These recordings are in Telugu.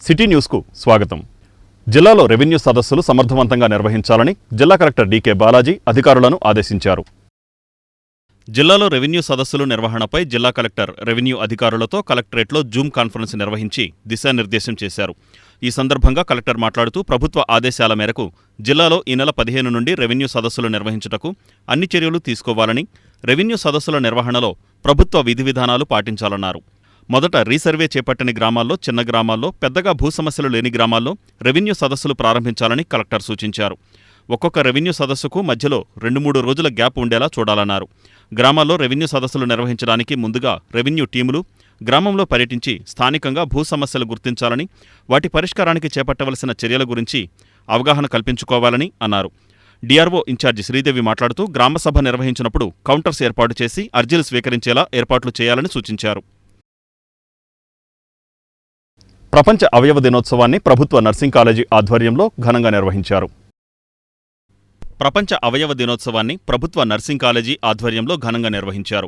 సిటీ న్యూస్కు స్వాగతం. జిల్లాలో రెవెన్యూ సదస్సులు సమర్థవంతంగా నిర్వహించాలని జిల్లా కలెక్టర్ డీకే బాలాజీ అధికారులను ఆదేశించారు. జిల్లాలో రెవెన్యూ సదస్సులు నిర్వహణపై జిల్లా కలెక్టర్ రెవెన్యూ అధికారులతో కలెక్టరేట్లో జూమ్ కాన్ఫరెన్స్ నిర్వహించి దిశానిర్దేశం చేశారు. ఈ సందర్భంగా కలెక్టర్ మాట్లాడుతూ ప్రభుత్వ ఆదేశాల మేరకు జిల్లాలో ఈ నెల 15 నుండి రెవెన్యూ సదస్సులు నిర్వహించుటకు అన్ని చర్యలు తీసుకోవాలని, రెవెన్యూ సదస్సుల నిర్వహణలో ప్రభుత్వ విధి విధానాలు పాటించాలన్నారు. మొదట రీసర్వే చేపట్టని గ్రామాల్లో, చిన్న గ్రామాల్లో, పెద్దగా భూ సమస్యలు లేని గ్రామాల్లో రెవెన్యూ సదస్సులు ప్రారంభించాలని కలెక్టర్ సూచించారు. ఒక్కొక్క రెవెన్యూ సదస్సుకు మధ్యలో 2-3 రోజుల గ్యాప్ ఉండేలా చూడాలన్నారు. గ్రామాల్లో రెవెన్యూ సదస్సులు నిర్వహించడానికి ముందుగా రెవెన్యూ టీములు గ్రామంలో పర్యటించి స్థానికంగా భూ సమస్యలు గుర్తించాలని, వాటి పరిష్కారానికి చేపట్టవలసిన చర్యల గురించి అవగాహన కల్పించుకోవాలని అన్నారు. డిఆర్ఓ ఇన్ఛార్జి శ్రీదేవి మాట్లాడుతూ గ్రామసభ నిర్వహించినప్పుడు కౌంటర్స్ ఏర్పాటు చేసి అర్జీలు స్వీకరించేలా ఏర్పాట్లు చేయాలని సూచించారు. ప్రపంచ అవయవ దినోత్సవాన్ని ప్రభుత్వ నర్సింగ్ కాలేజీ ఆధ్వర్యంలో ఘనంగా నిర్వహించారు. ప్రపంచ అవయవ దినోత్సవాన్ని ప్రభుత్వ నర్సింగ్ కాలేజీ ఆధ్వర్యంలో ఘనంగా నిర్వహించారు.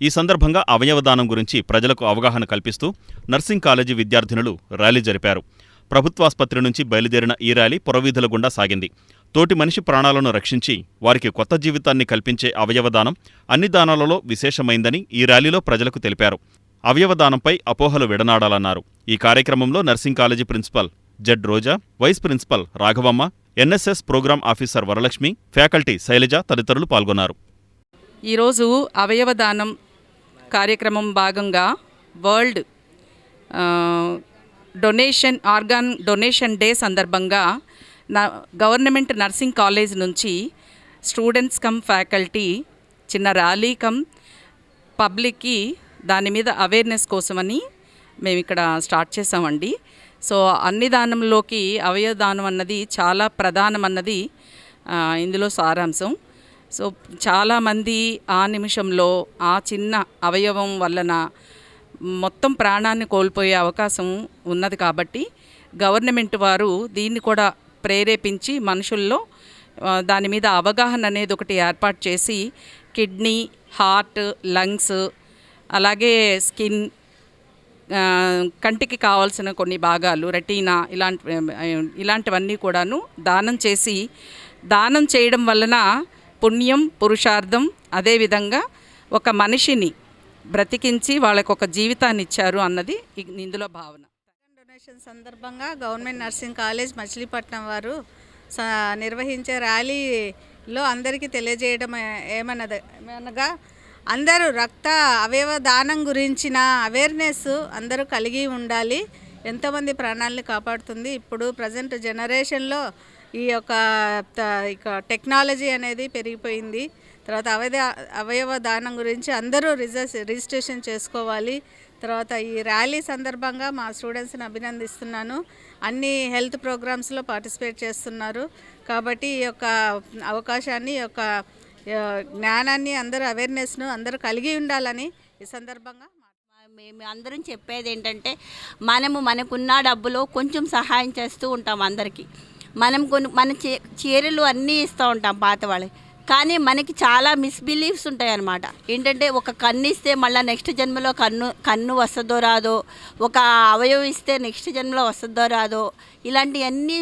ఈ సందర్భంగా అవయవదానం గురించి ప్రజలకు అవగాహన కల్పిస్తూ నర్సింగ్ కాలేజీ విద్యార్థినులు ర్యాలీ జరిపారు. ప్రభుత్వాసుపత్రి నుంచి బయలుదేరిన ఈ ర్యాలీ పురవీధుల గుండా సాగింది. తోటి మనిషి ప్రాణాలను రక్షించి వారికి కొత్త జీవితాన్ని కల్పించే అవయవదానం అన్ని దానాలలో విశేషమైందని ఈ ర్యాలీలో ప్రజలకు తెలిపారు. అవయవదానంపై అపోహలు విడనాడాలన్నారు. ఈ కార్యక్రమంలో nursing college principal Z Roja, vice principal Raghavamma, NSS programme officer Varalakshmi, faculty Shailaja తదితరులు పాల్గొన్నారు. ఈరోజు అవయవదానం కార్యక్రమం భాగంగా వరల్డ్ ఆర్గాన్ డొనేషన్ డే సందర్భంగా గవర్నమెంట్ నర్సింగ్ కాలేజ్ నుంచి స్టూడెంట్స్ కమ్ ఫ్యాకల్టీ చిన్న ర్యాలీ కమ్ పబ్లిక్కి దాని మీద అవేర్నెస్ కోసమని మేము ఇక్కడ స్టార్ట్ చేసామండి. సో అన్ని దానంలోకి అవయవదానం అన్నది చాలా ప్రధానం అన్నది ఇందులో సారాంశం. సో చాలామంది ఆ నిమిషంలో ఆ చిన్న అవయవం వలన మొత్తం ప్రాణాన్ని కోల్పోయే అవకాశం ఉన్నది. కాబట్టి గవర్నమెంట్ వారు దీన్ని కూడా ప్రేరేపించి మనుషుల్లో దాని మీద అవగాహన అనేది ఒకటి ఏర్పాటు చేసి కిడ్నీ, హార్ట్, లంగ్స్, అలాగే స్కిన్, కంటికి కావాల్సిన కొన్ని భాగాలు, రెటీనా ఇలాంటివన్నీ కూడాను దానం చేయడం వలన పుణ్యం, పురుషార్థం, అదేవిధంగా ఒక మనిషిని బ్రతికించి వాళ్ళకు ఒక జీవితాన్ని ఇచ్చారు అన్నది ఇందులో భావన. డొనేషన్ సందర్భంగా గవర్నమెంట్ నర్సింగ్ కాలేజ్ మచిలీపట్నం వారు నిర్వహించే ర్యాలీలో అందరికీ తెలియజేయడం ఏమనగా అందరూ రక్త అవయవ దానం గురించిన అవేర్నెస్ అందరూ కలిగి ఉండాలి. ఎంతోమంది ప్రాణాలని కాపాడుతుంది. ఇప్పుడు ప్రజెంట్ జనరేషన్లో ఈ యొక్క టెక్నాలజీ అనేది పెరిగిపోయింది. తర్వాత అవయవ దానం గురించి అందరూ రిజిస్ట్రేషన్ చేసుకోవాలి. తర్వాత ఈ ర్యాలీ సందర్భంగా మా స్టూడెంట్స్ని అభినందిస్తున్నాను. అన్ని హెల్త్ ప్రోగ్రామ్స్లో పార్టిసిపేట్ చేస్తున్నారు. కాబట్టి ఈ యొక్క అవకాశాన్ని, ఈ యొక్క జ్ఞానాన్ని, అందరూ అవేర్నెస్ను అందరూ కలిగి ఉండాలని ఈ సందర్భంగా మేము అందరం చెప్పేది ఏంటంటే, మనకున్న డబ్బులో కొంచెం సహాయం చేస్తూ ఉంటాం అందరికీ. మన చీరలు అన్నీ ఇస్తూ ఉంటాం పాత వాళ్ళకి. కానీ మనకి చాలా మిస్బిలీఫ్స్ ఉంటాయి అన్నమాట. ఏంటంటే ఒక కన్ను ఇస్తే మళ్ళీ నెక్స్ట్ జన్మలో కన్ను వస్తుందో రాదో, ఒక అవయవం ఇస్తే నెక్స్ట్ జన్మలో వస్తుందో రాదో, ఇలాంటివన్నీ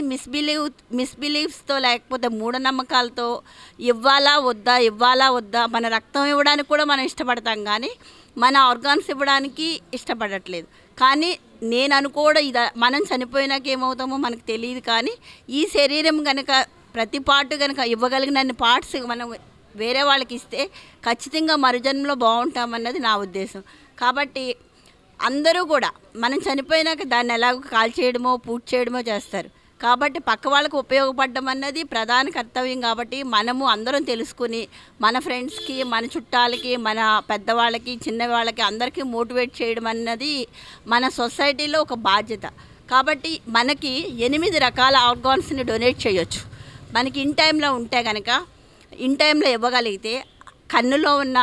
మిస్బిలీఫ్స్తో లేకపోతే మూఢనమ్మకాలతో ఇవ్వాలా వద్దా మన రక్తం ఇవ్వడానికి కూడా మనం ఇష్టపడతాం, కానీ మన ఆర్గాన్స్ ఇవ్వడానికి ఇష్టపడట్లేదు. కానీ నేను అనుకోవడం మనం చనిపోయినాక ఏమవుతామో మనకు తెలియదు. కానీ ఈ శరీరం కనుక ప్రతి పార్ట్ కనుక ఇవ్వగలిగినన్ని పార్ట్స్ మనం వేరే వాళ్ళకి ఇస్తే ఖచ్చితంగా మరుజన్మలో బాగుంటామన్నది నా ఉద్దేశం. కాబట్టి అందరూ కూడా మనం చనిపోయినాక దాన్ని ఎలాగో కాల్చేయడమో పూజ చేయడమో చేస్తారు. కాబట్టి పక్క వాళ్ళకు ఉపయోగపడడం అన్నది ప్రధాన కర్తవ్యం. కాబట్టి మనము అందరం తెలుసుకుని మన ఫ్రెండ్స్కి, మన చుట్టాలకి, మన పెద్దవాళ్ళకి, చిన్నవాళ్ళకి అందరికీ మోటివేట్ చేయడం అన్నది మన సొసైటీలో ఒక బాధ్యత. కాబట్టి మనకి 8 రకాల ఆర్గాన్స్ని డొనేట్ చేయొచ్చు. మనకి ఇన్ టైంలో ఉంటే కనుక, ఇన్ టైంలో ఇవ్వగలిగితే కన్నులో ఉన్న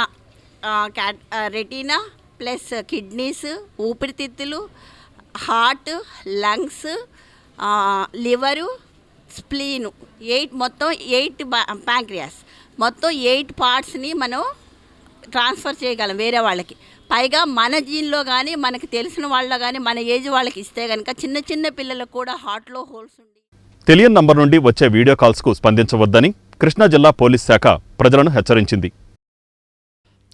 రెటీనా ప్లస్ కిడ్నీస్, ఊపిరితిత్తులు, హార్ట్, లంగ్స్, లివరు, స్ప్లీను, మొత్తం 8 ప్యాంక్రియాస్, మొత్తం 8 పార్ట్స్ని మనం ట్రాన్స్ఫర్ చేయగలం వేరే వాళ్ళకి. పైగా మన జీన్లో కానీ మనకి తెలిసిన వాళ్ళలో కానీ మన ఏజ్ వాళ్ళకి ఇస్తే కనుక చిన్న చిన్న పిల్లలకు కూడా హార్ట్లో హోల్స్ ఉండి తెలియని నంబర్ నుండి వచ్చే వీడియో కాల్స్కు స్పందించవద్దని కృష్ణా జిల్లా పోలీస్ శాఖ ప్రజలను హెచ్చరించింది.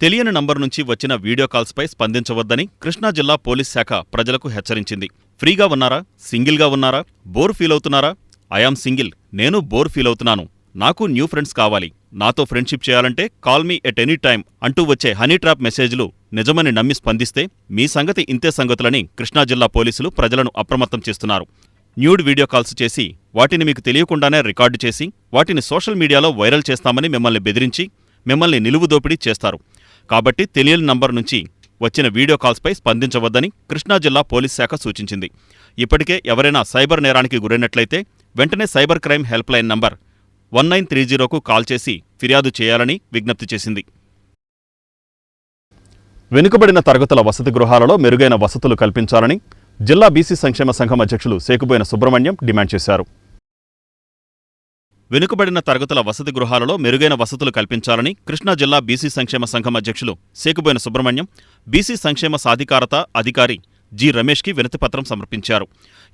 తెలియని నంబర్ నుంచి వచ్చిన వీడియో కాల్స్పై స్పందించవద్దని కృష్ణా జిల్లా పోలీస్ శాఖ ప్రజలకు హెచ్చరించింది. ఫ్రీగా ఉన్నారా, సింగిల్గా ఉన్నారా, బోర్ ఫీల్ అవుతున్నారా? ఐఆమ్ సింగిల్, నేను బోర్ ఫీల్ అవుతున్నాను, నాకు న్యూ ఫ్రెండ్స్ కావాలి, నాతో ఫ్రెండ్షిప్ చేయాలంటే call me at any time అంటూ వచ్చే హనీ ట్రాప్ మెసేజ్లు నిజమని నమ్మి స్పందిస్తే మీ సంగతి ఇంతే సంగతులని కృష్ణా జిల్లా పోలీసులు ప్రజలను అప్రమత్తం చేస్తున్నారు. న్యూడ్ వీడియో కాల్స్ చేసి వాటిని మీకు తెలియకుండానే రికార్డు చేసి వాటిని సోషల్ మీడియాలో వైరల్ చేస్తామని మిమ్మల్ని బెదిరించి మిమ్మల్ని నిలువుదోపిడీ చేస్తారు. కాబట్టి తెలియని నంబర్ నుంచి వచ్చిన వీడియో కాల్స్పై స్పందించవద్దని కృష్ణా జిల్లా పోలీస్ శాఖ సూచించింది. ఇప్పటికే ఎవరైనా సైబర్ నేరానికి గురైనట్లయితే వెంటనే cyber crime helpline number 1930కు కాల్ చేసి ఫిర్యాదు చేయాలని విజ్ఞప్తి చేసింది. వెనుకబడిన తరగతుల వసతి గృహాలలో మెరుగైన వసతులు కల్పించాలని జిల్లా బీసీ సంక్షేమ సంఘం అధ్యక్షులు సేకుబోయిన సుబ్రహ్మణ్యం డిమాండ్ చేశారు. వెనుకబడిన తరగతుల వసతి గృహాలలో మెరుగైన వసతులు కల్పించాలని కృష్ణా జిల్లా బీసీ సంక్షేమ సంఘం అధ్యక్షులు సేకుబోయిన సుబ్రహ్మణ్యం బీసీ సంక్షేమ సాధికారత అధికారి జి రమేష్కి వినతిపత్రం సమర్పించారు.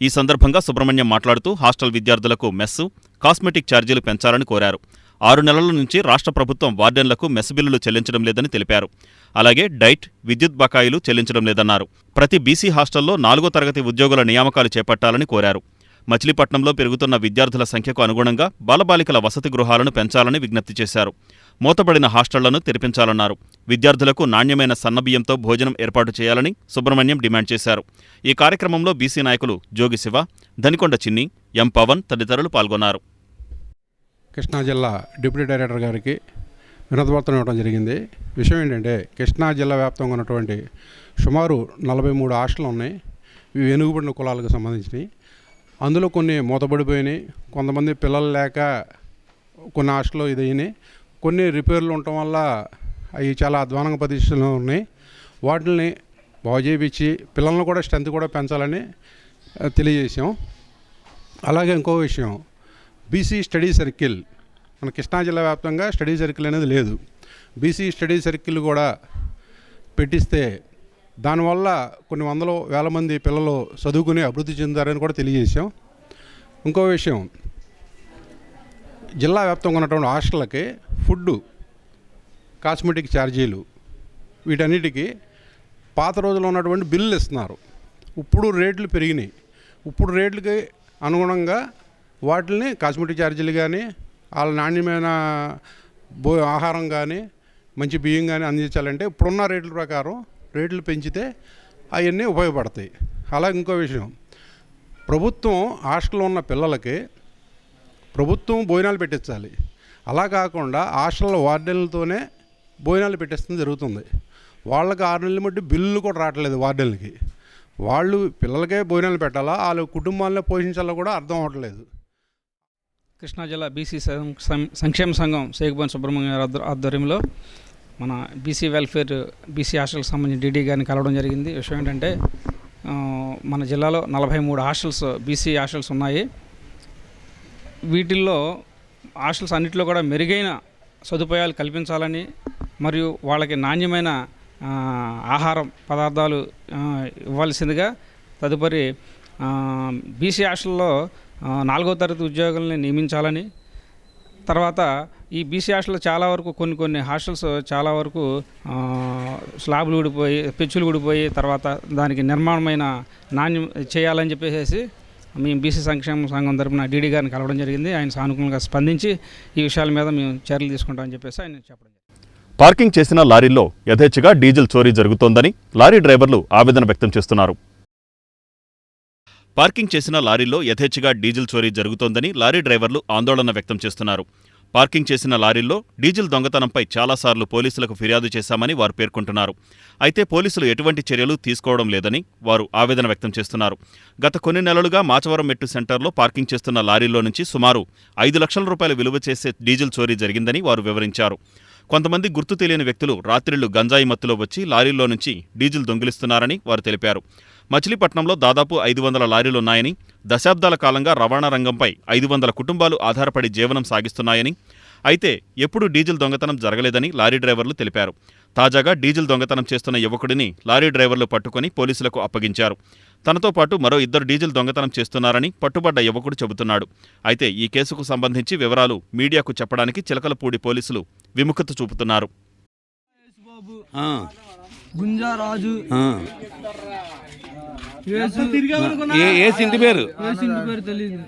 ఈ సందర్భంగా సుబ్రహ్మణ్యం మాట్లాడుతూ హాస్టల్ విద్యార్థులకు మెస్సు, కాస్మెటిక్ ఛార్జీలు పెంచాలని కోరారు. 6 నెలల నుంచి రాష్ట్ర ప్రభుత్వం వార్డెన్లకు మెస్ బిల్లులు చెల్లించడం లేదని తెలిపారు. అలాగే డైట్, విద్యుత్ బకాయిలు చెల్లించడం లేదన్నారు. ప్రతి బీసీ హాస్టల్లో 4వ తరగతి ఉద్యోగుల నియామకాలు చేపట్టాలని కోరారు. మచిలీపట్నంలో పెరుగుతున్న విద్యార్థుల సంఖ్యకు అనుగుణంగా బాలబాలికల వసతి గృహాలను పెంచాలని విజ్ఞప్తి చేశారు. మూతబడిన హాస్టళ్లను తెరిపించాలన్నారు. విద్యార్థులకు నాణ్యమైన సన్నబియ్యంతో భోజనం ఏర్పాటు చేయాలని సుబ్రహ్మణ్యం డిమాండ్ చేశారు. ఈ కార్యక్రమంలో బీసీ నాయకులు జోగి శివ, ధనికొండ చిన్ని, ఎం పవన్ తదితరులు పాల్గొన్నారు. కృష్ణా జిల్లా డిప్యూటీ డైరెక్టర్ గారికి వినతిపత్రం ఇవ్వడం జరిగింది. విషయం ఏంటంటే కృష్ణా జిల్లా వ్యాప్తంగా ఉన్నటువంటి సుమారు 43 హాస్టళ్ళు ఉన్నాయి. ఇవి వెనుకబడిన కులాలకు సంబంధించినవి. అందులో కొన్ని మూతబడిపోయినాయి, కొంతమంది పిల్లలు లేక కొన్ని హాస్టల్లో ఇదయినాయి, కొన్ని రిపేర్లు ఉండటం వల్ల అవి చాలా అధ్వానంగా పరిస్థితుల్లో ఉన్నాయి. వాటిని బాగు చేయించి పిల్లలను కూడా స్ట్రెంత్ కూడా పెంచాలని తెలియజేసాం. అలాగే ఇంకో విషయం, బీసీ స్టడీ సర్కిల్ మన కృష్ణా జిల్లా వ్యాప్తంగా స్టడీ సర్కిల్ అనేది లేదు. బీసీ స్టడీ సర్కిల్ కూడా పెట్టిస్తే దానివల్ల కొన్ని వందల వేల మంది పిల్లలు చదువుకుని అభివృద్ధి చెందారని కూడా తెలియజేసాం. ఇంకో విషయం, జిల్లా వ్యాప్తంగా ఉన్నటువంటి హాస్టళ్ళకి ఫుడ్డు, కాస్మెటిక్ ఛార్జీలు వీటన్నిటికీ పాత రోజుల్లో ఉన్నటువంటి బిల్లులు ఇస్తున్నారు. ఇప్పుడు రేట్లు పెరిగినాయి. ఇప్పుడు రేట్లకి అనుగుణంగా వాటిని కాస్మెటిక్ ఛార్జీలు కానీ వాళ్ళ నాణ్యమైన ఆహారం కానీ మంచి బియ్యం కానీ అందించాలంటే ఇప్పుడున్న రేట్ల ప్రకారం రేట్లు పెంచితే అవన్నీ ఉపయోగపడతాయి. అలాగే ఇంకో విషయం, ప్రభుత్వం హాస్టల్లో ఉన్న పిల్లలకి ప్రభుత్వం భోజనాలు పెట్టించాలి. అలా కాకుండా హాస్టల్ వార్డెన్లతోనే భోజనాలు పెట్టిస్తుంది జరుగుతుంది. వాళ్ళకి 6 నెలల మట్టి బిల్లులు కూడా రావట్లేదు వార్డెన్లకి. వాళ్ళు పిల్లలకే భోజనాలు పెట్టాలా, వాళ్ళ కుటుంబాలను పోషించాలో కూడా అర్థం అవ్వట్లేదు. కృష్ణా జిల్లా బీసీ సంక్షేమ సంఘం సేకుబోయిన సుబ్రహ్మణ్యం గారి ఆధ్వర్యంలో మన బీసీ వెల్ఫేర్ బీసీ హాస్టల్కి సంబంధించి డీడీ గారిని కలవడం జరిగింది. విషయం ఏంటంటే మన జిల్లాలో 43 హాస్టల్స్ బీసీ హాస్టల్స్ ఉన్నాయి. వీటిల్లో హాస్టల్స్ అన్నింటిలో కూడా మెరుగైన సదుపాయాలు కల్పించాలని మరియు వాళ్ళకి నాణ్యమైన ఆహారం పదార్థాలు ఇవ్వాల్సిందిగా, తదుపరి బీసీ హాస్టల్లో 4వ తరగతి ఉద్యోగుల్ని నియమించాలని, తర్వాత ఈ బీసీ హాస్టల్లో చాలా వరకు కొన్ని హాస్టల్స్ చాలా వరకు స్లాబ్లు ఊడిపోయి పెచ్చులు ఊడిపోయి తర్వాత దానికి నిర్మాణమైన నాణ్యం చేయాలని చెప్పేసి మేము బీసీ సంక్షేమ సంఘం తరపున డీడీ గారిని కలవడం జరిగింది. ఆయన సానుకూలంగా స్పందించి ఈ విషయాల మీద మేము చర్యలు తీసుకుంటామని చెప్పేసి ఆయన చెప్పడం జరిగింది. పార్కింగ్ చేసిన లారీల్లో యథేచ్ఛగా డీజిల్ చోరీ జరుగుతోందని లారీ డ్రైవర్లు ఆవేదన వ్యక్తం చేస్తున్నారు. పార్కింగ్ చేసిన లారీల్లో యథేచ్ఛగా డీజిల్ చోరీ జరుగుతోందని లారీ డ్రైవర్లు ఆందోళన వ్యక్తం చేస్తున్నారు. పార్కింగ్ చేసిన లారీల్లో డీజిల్ దొంగతనంపై చాలాసార్లు పోలీసులకు ఫిర్యాదు చేశామని వారు పేర్కొంటున్నారు. అయితే పోలీసులు ఎటువంటి చర్యలు తీసుకోవడం లేదని వారు ఆవేదన వ్యక్తం చేస్తున్నారు. గత కొన్ని నెలలుగా మాచవరం మెట్టు సెంటర్లో పార్కింగ్ చేస్తున్న లారీల్లో నుంచి సుమారు 5 లక్షల రూపాయల విలువ చేసే డీజిల్ చోరీ జరిగిందని వారు వివరించారు. కొంతమంది గుర్తు తెలియని వ్యక్తులు రాత్రిళ్లు గంజాయి మత్తులో వచ్చి లారీల్లో నుంచి డీజిల్ దొంగిలిస్తున్నారని వారు తెలిపారు. మచిలీపట్నంలో దాదాపు 500 లారీలున్నాయని, దశాబ్దాల కాలంగా రవాణా రంగంపై 500 కుటుంబాలు ఆధారపడి జీవనం సాగిస్తున్నాయని, అయితే ఎప్పుడూ డీజిల్ దొంగతనం జరగలేదని లారీ డ్రైవర్లు తెలిపారు. తాజాగా డీజిల్ దొంగతనం చేస్తున్న యువకుడిని లారీ డ్రైవర్లు పట్టుకుని పోలీసులకు అప్పగించారు. తనతో పాటు మరో 2 డీజిల్ దొంగతనం చేస్తున్నారని పట్టుబడ్డ యువకుడు చెబుతున్నాడు. అయితే ఈ కేసుకు సంబంధించి వివరాలు మీడియాకు చెప్పడానికి చిలకలపూడి పోలీసులు విముఖత చూపుతున్నారు. గుంజారాజు ఇంటి పేరు తెలియదు.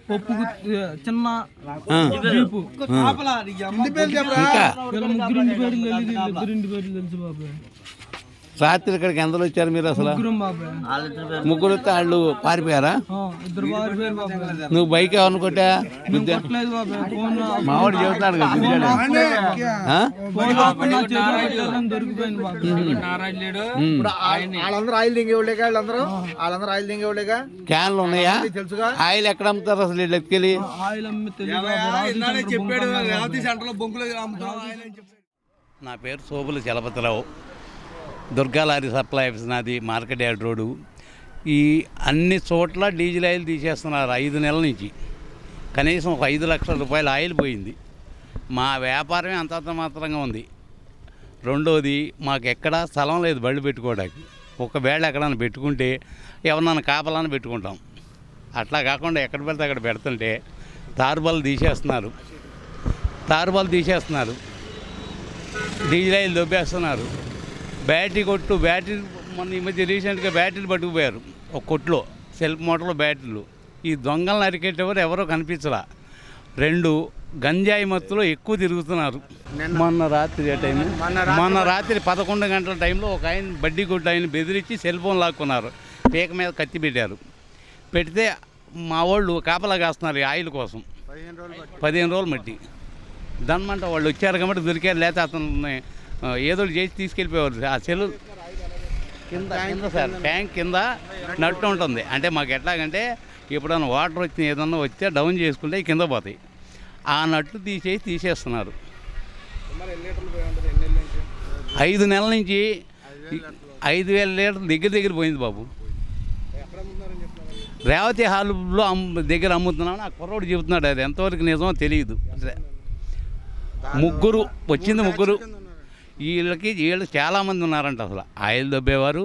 పప్పు చిన్న ముగ్గురింటి పేర్లు తెలియదు. ఇద్దరింటి పేర్లు తెలుసు బాబాయ్. రాత్రి ఇక్కడికి ఎందరు వచ్చారు మీరు అసలు? ముగ్గురు వస్తే వాళ్ళు పారిపోయారా? ఇద్దరు పారిపోయారు బాబాయ్. నువ్వు బైక్ ఎవరిని కొట్టా? మావాడు చెబుతున్నాడు కదా క్యాన్లు ఉన్నాయా? ఆయిల్ ఎక్కడ అమ్ముతారు అసలు వీళ్ళు ఎత్తుకెళ్ళి? నా పేరు Sopula Chalapathirao. Durga lorry supply office నాది, మార్కెట్ యార్డ్ రోడ్డు. ఈ అన్ని చోట్ల డీజిల్ ఆయిల్ తీసేస్తున్నారు 5 నెలల నుంచి. కనీసం ఒక 5 లక్షల రూపాయల ఆయిల్ పోయింది. మా వ్యాపారమే అంతంత మాత్రంగా ఉంది. రెండోది, మాకు ఎక్కడ స్థలం లేదు బళ్ళు పెట్టుకోవడానికి. ఒకవేళ ఎక్కడన్నా పెట్టుకుంటే ఎవరన్నా కాపలాన్ని పెట్టుకుంటాం. అట్లా కాకుండా ఎక్కడ పెడితే అక్కడ పెడుతుంటే తారుబాలు తీసేస్తున్నారు. Diesel oil దొబ్బేస్తున్నారు. బ్యాటరీ మొన్న ఈ మధ్య రీసెంట్గా బ్యాటరీలు పట్టుకుపోయారు ఒక కొట్లో, సెల్ఫ్ మోటార్లో బ్యాటరీలు. ఈ దొంగలను అరికెట్టేవారు ఎవరో కనిపించలా. 2 గంజాయి మత్తులో ఎక్కువ తిరుగుతున్నారు. మొన్న రాత్రి 11 గంటల టైంలో ఒక ఆయన బడ్డీ కొట్టు ఆయన బెదిరించి సెల్ ఫోన్ లాక్కున్నారు. పీక మీద కత్తి పెట్టారు. పెడితే మా వాళ్ళు కాపలా కాస్తున్నారు ఈ ఆయిల్ కోసం. 15 రోజులు మట్టి దన్మంట వాళ్ళు వచ్చారు కాబట్టి దొరికారు. లేకపోతే అతను ఏదో చేసి తీసుకెళ్ళిపోయేవారు. ఆ సెల్ కింద సార్ ట్యాంక్ కింద నట్టు ఉంటుంది. అంటే మాకు ఎట్లాగంటే ఎప్పుడన్నా వాటర్ వచ్చిన ఏదన్నా వస్తే డౌన్ చేసుకుంటే కింద పోతాయి. ఆ నట్లు తీసేస్తున్నారు. 5 నెలల నుంచి 5,000 లీటర్లు దగ్గర పోయింది బాబు. రేవతి హాల్లో దగ్గర అమ్ముతున్నామని ఆ కుర్రోడు చెబుతున్నాడు. అది ఎంతవరకు నిజమో తెలియదు. ముగ్గురు వీళ్ళు చాలామంది ఉన్నారంట. అసలు ఆయిల్ దొబ్బేవారు,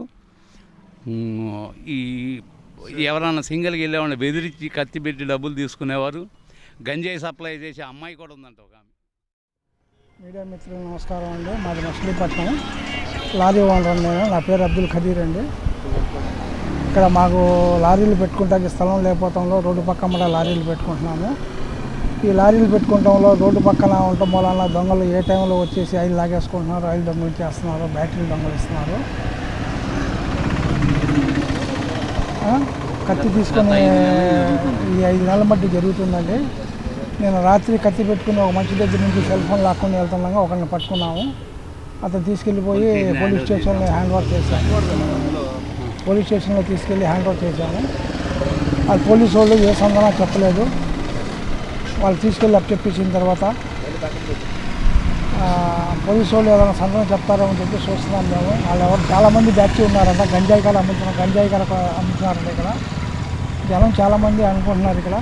ఈ ఎవరన్నా సింగిల్కి వెళ్ళేవాడిని బెదిరించి కత్తి పెట్టి డబ్బులు తీసుకునేవారు, గంజాయి సప్లై చేసే అమ్మాయి కూడా ఉందంట ఒక ఆమె. మీడియా మిత్రులు నమస్కారం అండి. మాది మచిలీపట్నం, లారీ ఓనర్ నేను. నా పేరు అబ్దుల్ ఖదీర్ అండి. ఇక్కడ మాకు లారీలు పెట్టుకుంటానికి స్థలం లేకపోవడంలో రోడ్డు పక్కన లారీలు పెట్టుకుంటున్నాము. ఈ లారీలు పెట్టుకోవడంలో రోడ్డు పక్కన ఉండటం మూలన దొంగలు ఏ టైంలో వచ్చేసి ఆయిల్ లాగేసుకుంటున్నారు, ఆయిల్ దొంగలు చేస్తున్నారు, బ్యాటరీలు దొంగలిస్తున్నారు. కత్తి తీసుకొని ఈ 5 నెలల మధ్య జరుగుతుందండి. నేను రాత్రి కత్తి పెట్టుకుని ఒక మనిషి దగ్గర నుంచి సెల్ ఫోన్ లాక్కొని వెళ్తుండగా ఒకరిని పట్టుకున్నాము. అతను తీసుకెళ్ళిపోయి పోలీస్ స్టేషన్లో హ్యాండ్ ఓవర్ చేశాము. అది పోలీసు వాళ్ళు ఏ సందర్భంగా చెప్పలేదు. వాళ్ళు తీసుకెళ్ళి అప్పచెప్పించిన తర్వాత పోలీసు వాళ్ళు ఏదైనా సందర్భం చెప్తారో అని చెప్పి చూస్తున్నాం మేము. వాళ్ళు ఎవరు చాలామంది బ్యాచ్ ఉన్నారంట. గంజాయి అమ్ముతున్నారంట ఇక్కడ. జనం చాలామంది అనుకుంటున్నారు ఇక్కడ.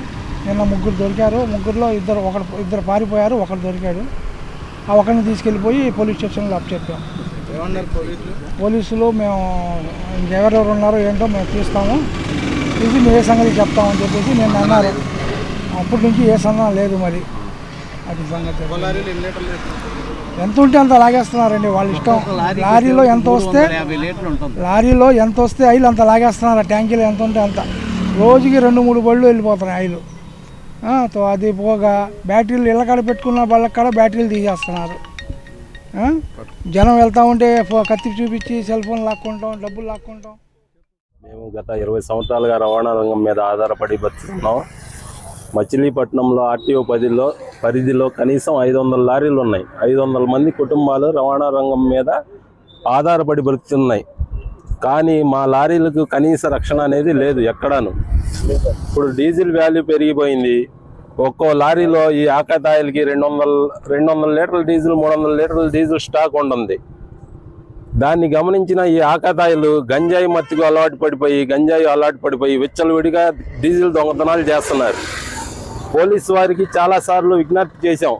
నిన్న 3 దొరికారు. 3లో ఇద్దరు పారిపోయారు, ఒకరు దొరికాడు. ఆ ఒకరిని తీసుకెళ్ళిపోయి పోలీస్ స్టేషన్లో అప్పచెప్పాం. పోలీసులు మేము ఇంకెవరెవరు ఉన్నారో ఏంటో మేము తీస్తాము, తీసి ఏ సంగతి చెప్తామని చెప్పేసి నేను అన్నారు. అప్పటి నుంచి ఏ సందర్భం లేదు. మరి అది సంగతి. ఎంత ఉంటే అంత లాగేస్తున్నారండి వాళ్ళ ఇష్టం. లారీలో ఎంత వస్తే ఆయిల్ అంత లాగేస్తున్నారు. ట్యాంకీలో ఎంత ఉంటే అంత. రోజుకి 2-3 బళ్ళు వెళ్ళిపోతున్నాయి ఆయిల్. అది పోగా బ్యాటరీలు ఇళ్ళకాడ పెట్టుకున్న వాళ్ళకాడ బ్యాటరీలు తీసేస్తున్నారు. జనం వెళ్తూ ఉంటే కత్తి చూపించి సెల్ ఫోన్ లాక్కుంటాం, డబ్బులు లాక్కుంటాం. మేము గత 20 సంవత్సరాలుగా రవాణా రంగం మీద ఆధారపడి బతుకుతున్నాం. మచిలీపట్నంలో ఆర్టీఓ పరిధిలో కనీసం 500 లారీలు ఉన్నాయి. 500 మంది కుటుంబాలు రవాణా రంగం మీద ఆధారపడి బతుకుతున్నాయి. కానీ మా లారీలకు కనీస రక్షణ అనేది లేదు ఎక్కడాను. ఇప్పుడు డీజిల్ వాల్యూ పెరిగిపోయింది. ఒక్కో లారీలో ఈ ఆకాతాయిలకి 200 లీటర్ల డీజిల్, 300 లీటర్ల డీజిల్ స్టాక్ ఉంటుంది. దాన్ని గమనించిన ఈ ఆకాతాయిలు గంజాయి మత్తుకు అలవాటు పడిపోయి విచ్చలవిడిగా డీజిల్ దొంగతనాలు చేస్తున్నారు. పోలీసు వారికి చాలాసార్లు విజ్ఞప్తి చేశాం.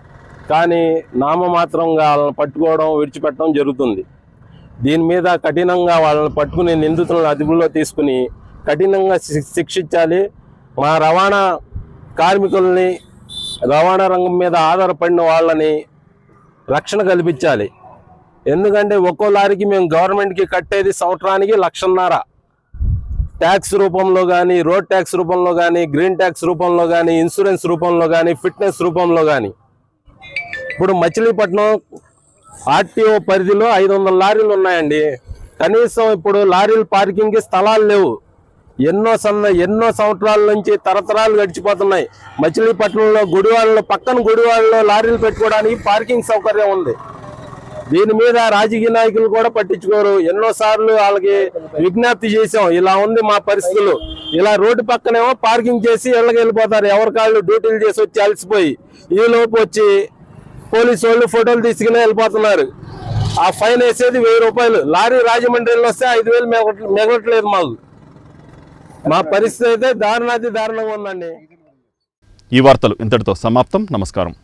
కానీ నామమాత్రంగా వాళ్ళని పట్టుకోవడం విడిచిపెట్టడం జరుగుతుంది. దీని మీద కఠినంగా వాళ్ళని పట్టుకుని నిందితులను అదుపులో తీసుకుని కఠినంగా శిక్షించాలి. మా రవాణా కార్మికుల్ని, రవాణా రంగం మీద ఆధారపడిన వాళ్ళని రక్షణ కల్పించాలి. ఎందుకంటే ఒక్కో లారీకి మేము గవర్నమెంట్కి కట్టేది సంవత్సరానికి 1,50,000 ట్యాక్స్ రూపంలో కానీ, రోడ్ ట్యాక్స్ రూపంలో కానీ, గ్రీన్ ట్యాక్స్ రూపంలో కానీ, ఇన్సూరెన్స్ రూపంలో కానీ, ఫిట్నెస్ రూపంలో కానీ. ఇప్పుడు మచిలీపట్నం ఆర్టీఓ పరిధిలో 500 లారీలు ఉన్నాయండి. కనీసం ఇప్పుడు లారీల పార్కింగ్కి స్థలాలు లేవు. ఎన్నో సంవత్సరాల నుంచి తరతరాలు గడిచిపోతున్నాయి. మచిలీపట్నంలో గుడివాడలో, పక్కన గుడివాడలో లారీలు పెట్టుకోవడానికి పార్కింగ్ సౌకర్యం ఉంది. దీని మీద రాజకీయ నాయకులు కూడా పట్టించుకోరు. ఎన్నోసార్లు వాళ్ళకి విజ్ఞప్తి చేసాం, ఇలా ఉంది మా పరిస్థితులు. ఇలా రోడ్డు పక్కనేమో పార్కింగ్ చేసి ఇళ్ళకి వెళ్ళిపోతారు, ఎవరికాళ్ళు డ్యూటీలు చేసి వచ్చి అలసిపోయి. ఈ లోపు వచ్చి పోలీసు వాళ్ళు ఫోటోలు తీసుకుని వెళ్ళిపోతున్నారు. ఆ ఫైన్ వేసేది 1000 రూపాయలు. లారీ రాజమండ్రిలో వస్తే 5,000 మిగలట్లేదు మాకు. మా పరిస్థితి అయితే దారుణంగా ఉందండి. ఈ వార్తలు ఇంతటితో సమాప్తం. నమస్కారం.